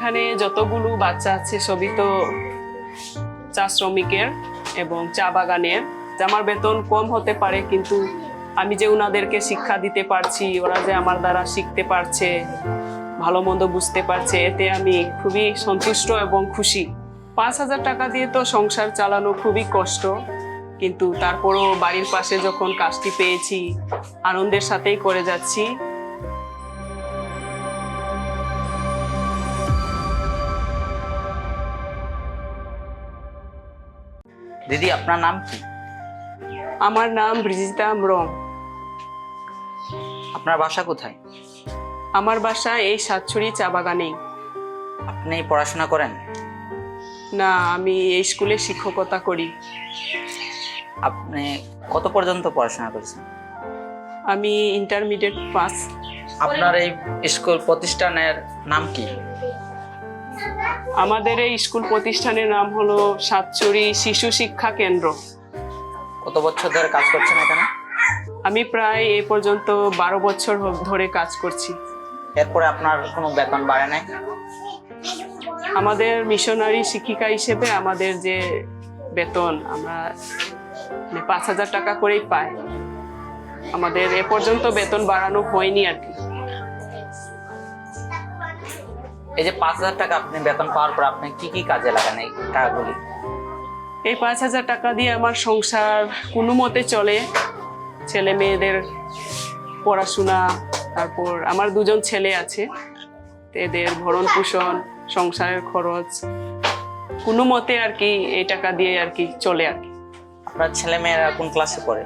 এখানে যতগুলো বাচ্চা আছে সবই তো চা শ্রমিকের এবং চা বাগানের। আমার বেতন কম হতে পারে, কিন্তু আমি যে ওনাদেরকে শিক্ষা দিতে পারছি, ওরা যে আমার দ্বারা শিখতে পারছে, ভালো মন্দ বুঝতে পারছে, এতে আমি খুবই সন্তুষ্ট এবং খুশি। 5,000 টাকা দিয়ে তো সংসার চালানো খুবই কষ্ট, কিন্তু তারপরও বাড়ির পাশে যখন কাজটি পেয়েছি আনন্দের সাথেই করে যাচ্ছি। দিদি, আপনার নাম কি? আমার নাম ব্রিজিতা মরং। আপনার বাসা কোথায়? আমার বাসা এই সাতছড়ি চা বাগানেই। আপনি পড়াশোনা করেন? না, আমি এই স্কুলে শিক্ষকতা করি। আপনি কত পর্যন্ত পড়াশোনা করেছেন? আমি ইন্টারমিডিয়েট পাস। আপনার এই স্কুল প্রতিষ্ঠানের নাম কি? আমাদের এই স্কুল প্রতিষ্ঠানের নাম হলো সাতছড়ি শিশু শিক্ষা কেন্দ্র। কত বছর ধরে কাজ করছেন এখানে? আমি প্রায় এ পর্যন্ত 12 বছর ধরে কাজ করছি। এরপরে আপনার কোনো বেতন বাড়ে নাই? আমাদের মিশনারি শিক্ষিকা হিসেবে আমাদের যে বেতন, আমরা 5,000 টাকা করেই পাই। আমাদের এ পর্যন্ত বেতন বাড়ানো হয়নি আর কি। এই যে 5,000 টাকা আপনি বেতন পাওয়ার পর আপনি কি কি কাজে লাগান এই টাকাগুলি? এই 5,000 টাকা দিয়ে আমার সংসার কোনো মতে চলে। ছেলে মেয়েদের পড়াশোনা, তারপর আমার 2জন ছেলে আছে, এদের ভরণ পোষণ, সংসারের খরচ কোনো মতে আর কি এই টাকা দিয়ে আর কি চলে আর কি। আপনার ছেলে মেয়েরা কোন ক্লাসে পড়ে?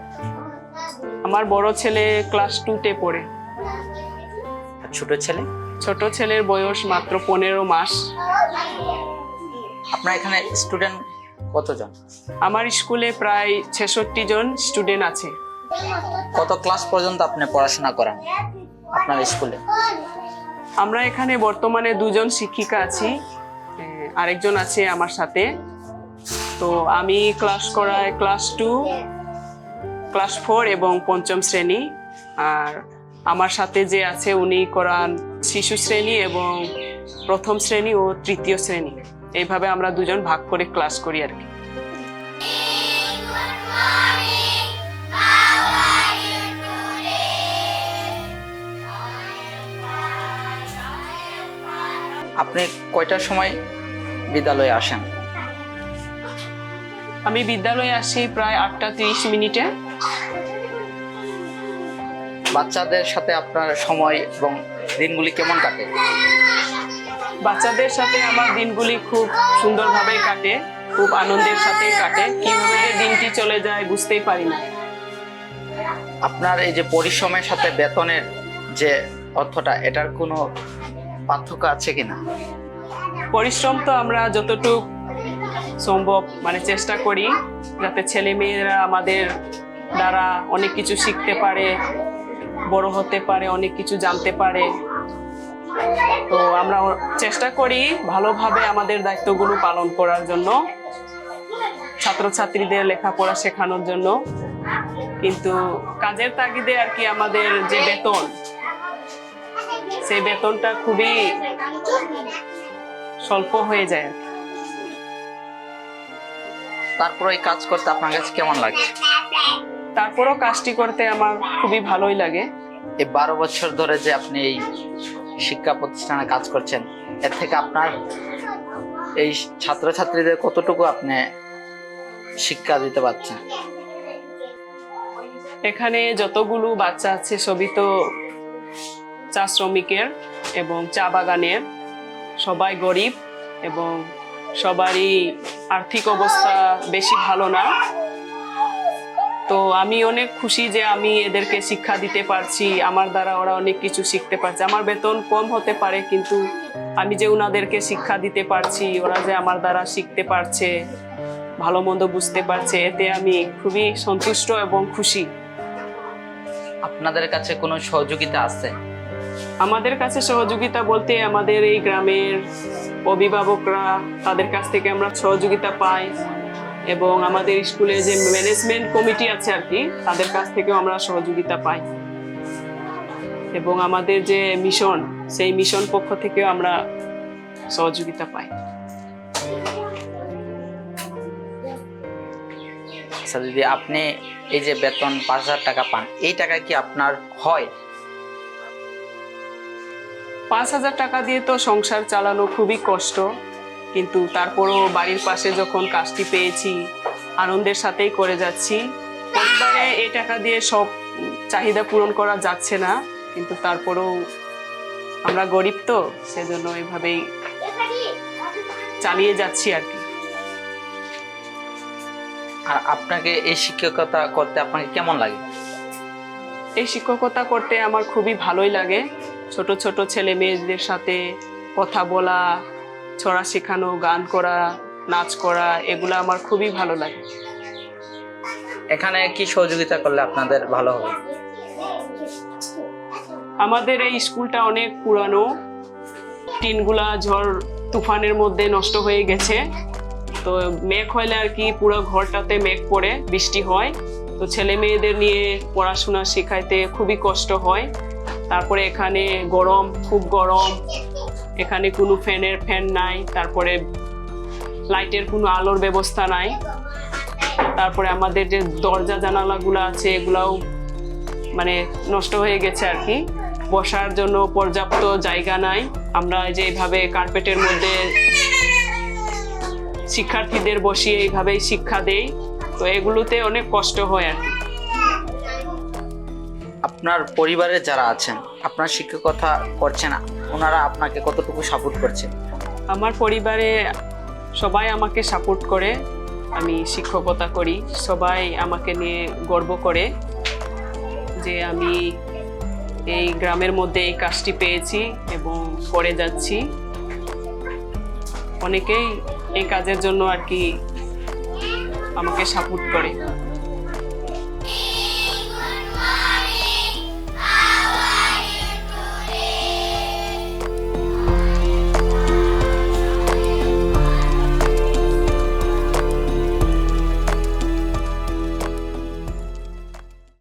আমার বড় ছেলে ক্লাস 2-তে পড়ে। আর ছোট ছেলে? ছোট ছেলের বয়স মাত্র 15 মাস। আপনার এখানে স্টুডেন্ট কতজন? আমার স্কুলে প্রায় 66 জন স্টুডেন্ট আছে। কত ক্লাস পর্যন্ত আপনি পড়াশোনা করান আপনার স্কুলে? আমরা এখানে বর্তমানে 2জন শিক্ষিকা আছি, আরেকজন আছে আমার সাথে। তো আমি ক্লাস করাই ক্লাস 2, ক্লাস 4 এবং 5ম শ্রেণী। আর আমার সাথে যে আছে উনি করান শিশু শ্রেণী এবং 1ম শ্রেণী ও 3য় শ্রেণী। এইভাবে আমরা 2জন ভাগ করে ক্লাস করি আর কি। আপনি কয়টার সময় বিদ্যালয়ে আসেন? আমি বিদ্যালয়ে আসি প্রায় 8:30 বাচ্চাদের সাথে আপনার সময় এবং দিনগুলি কেমন কাটে? বাচ্চাদের সাথে আমার দিনগুলি খুব সুন্দরভাবে কাটে, খুব আনন্দের সাথে কাটে। কিভাবে দিনটি চলে যায় বুঝতেই পারি না। আপনার এই যে পরিশ্রমের সাথে বেতনের যে অর্থটা, এটার কোনো পার্থক্য আছে কিনা? পরিশ্রম তো আমরা যতটুকু সম্ভব চেষ্টা করি যাতে ছেলে মেয়েরা আমাদের দ্বারা অনেক কিছু শিখতে পারে, বড় হতে পারে, অনেক কিছু জানতে পারে। তো আমরা চেষ্টা করি ভালোভাবে আমাদের দায়িত্বগুলো পালন করার জন্য, ছাত্রছাত্রীদের লেখাপড়া শেখানোর জন্য। কিন্তু কাজের তাগিদে আর কি আমাদের যে বেতন, সেই বেতনটা খুবই স্বল্প হয়ে যায় আর কি। তারপর এই কাজ করতে আপনার কাছে কেমন লাগে? তারপরও কাজটি করতে আমার খুবই ভালোই লাগে। এই 12 বছর ধরে যে আপনি এই শিক্ষা প্রতিষ্ঠানে কাজ করছেন, এর থেকে আপনার এই ছাত্রছাত্রীদের কতটুকু আপনি শিক্ষা দিতে পারছেন? এখানে যতগুলো বাচ্চা আছে সবই তো চা শ্রমিকের এবং চা বাগানের। সবাই গরিব এবং সবারই আর্থিক অবস্থা বেশি ভালো না। তো আমি অনেক খুশি যে আমি এদেরকে শিক্ষা দিতে পারছি, আমার দ্বারা ওরা অনেক কিছু শিখতে পারছে। আমার বেতন কম হতে পারে, কিন্তু আমি যে ওনাদেরকে শিক্ষা দিতে পারছি, ওরা যে আমার দ্বারা শিখতে পারছে, ভালো মন্দ বুঝতে পারছে, এতে আমি খুবই সন্তুষ্ট এবং খুশি। আপনাদের কাছে কোনো সহযোগিতা আছে? আমাদের কাছে সহযোগিতা বলতে আমাদের এই গ্রামের অভিভাবকরা, তাদের কাছ থেকে আমরা সহযোগিতা পাই, এবং আমাদের স্কুলে যে ম্যানেজমেন্ট কমিটি আছে আর কি, তাদের কাছ থেকেও আমরা সহযোগিতা পাই। এবং আমাদের যে মিশন, সেই মিশন পক্ষ থেকেও আমরা সহযোগিতা পাই। আচ্ছা দিদি, আপনি এই যে বেতন 5,000 টাকা পান, এই টাকা কি আপনার হয়? 5,000 টাকা দিয়ে তো সংসার চালানো খুবই কষ্ট, কিন্তু তারপরও বাড়ির পাশে যখন কাজটি পেয়েছি আনন্দের সাথেই করে যাচ্ছি। পরিবারে এই টাকা দিয়ে সব চাহিদা পূরণ করা যাচ্ছে না, কিন্তু তারপরেও আমরা গরিব তো, সেজন্য এভাবেই চালিয়ে যাচ্ছি আর কি। আর আপনাকে এই শিক্ষকতা করতে আপনাকে কেমন লাগে? এই শিক্ষকতা করতে আমার খুবই ভালোই লাগে। ছোট ছোট ছেলে মেয়েদের সাথে কথা বলা, ছড়া শেখানো, গান করা, নাচ করা, এগুলো আমার খুবই ভালো লাগে। এখানে কি সহযোগিতা করলে আপনাদের ভালো হবে? আমাদের এই স্কুলটা অনেক পুরানো, টিনগুলা ঝড় তুফানের মধ্যে নষ্ট হয়ে গেছে। তো মেঘ হলে আর কি পুরো ঘরটাতে মেঘ পড়ে, বৃষ্টি হয়, তো ছেলে মেয়েদের নিয়ে পড়াশোনা শেখাইতে খুবই কষ্ট হয়। তারপরে এখানে গরম, খুব গরম, এখানে কোনো ফ্যান নাই, তারপরে লাইটের কোনো আলোর ব্যবস্থা নাই। তারপরে আমাদের যে দরজা জানালাগুলো আছে এগুলাও মানে নষ্ট হয়ে গেছে আর কি, বসার জন্য পর্যাপ্ত জায়গা নাই। আমরা যেভাবে কার্পেটের মধ্যে শিক্ষার্থীদের বসিয়ে এইভাবেই শিক্ষা দেই, তো এগুলোতে অনেক কষ্ট হয় আর কি। আপনার পরিবারের যারা আছেন, আপনার শিক্ষকতা করছেন, ওনারা আপনাকে কতটুকু সাপোর্ট করছে? আমার পরিবারে সবাই আমাকে সাপোর্ট করে, আমি শিক্ষকতা করি, সবাই আমাকে নিয়ে গর্ব করে যে আমি এই গ্রামের মধ্যে এই কাজটি পেয়েছি এবং করে যাচ্ছি। অনেকেই এই কাজের জন্য আর কি আমাকে সাপোর্ট করে।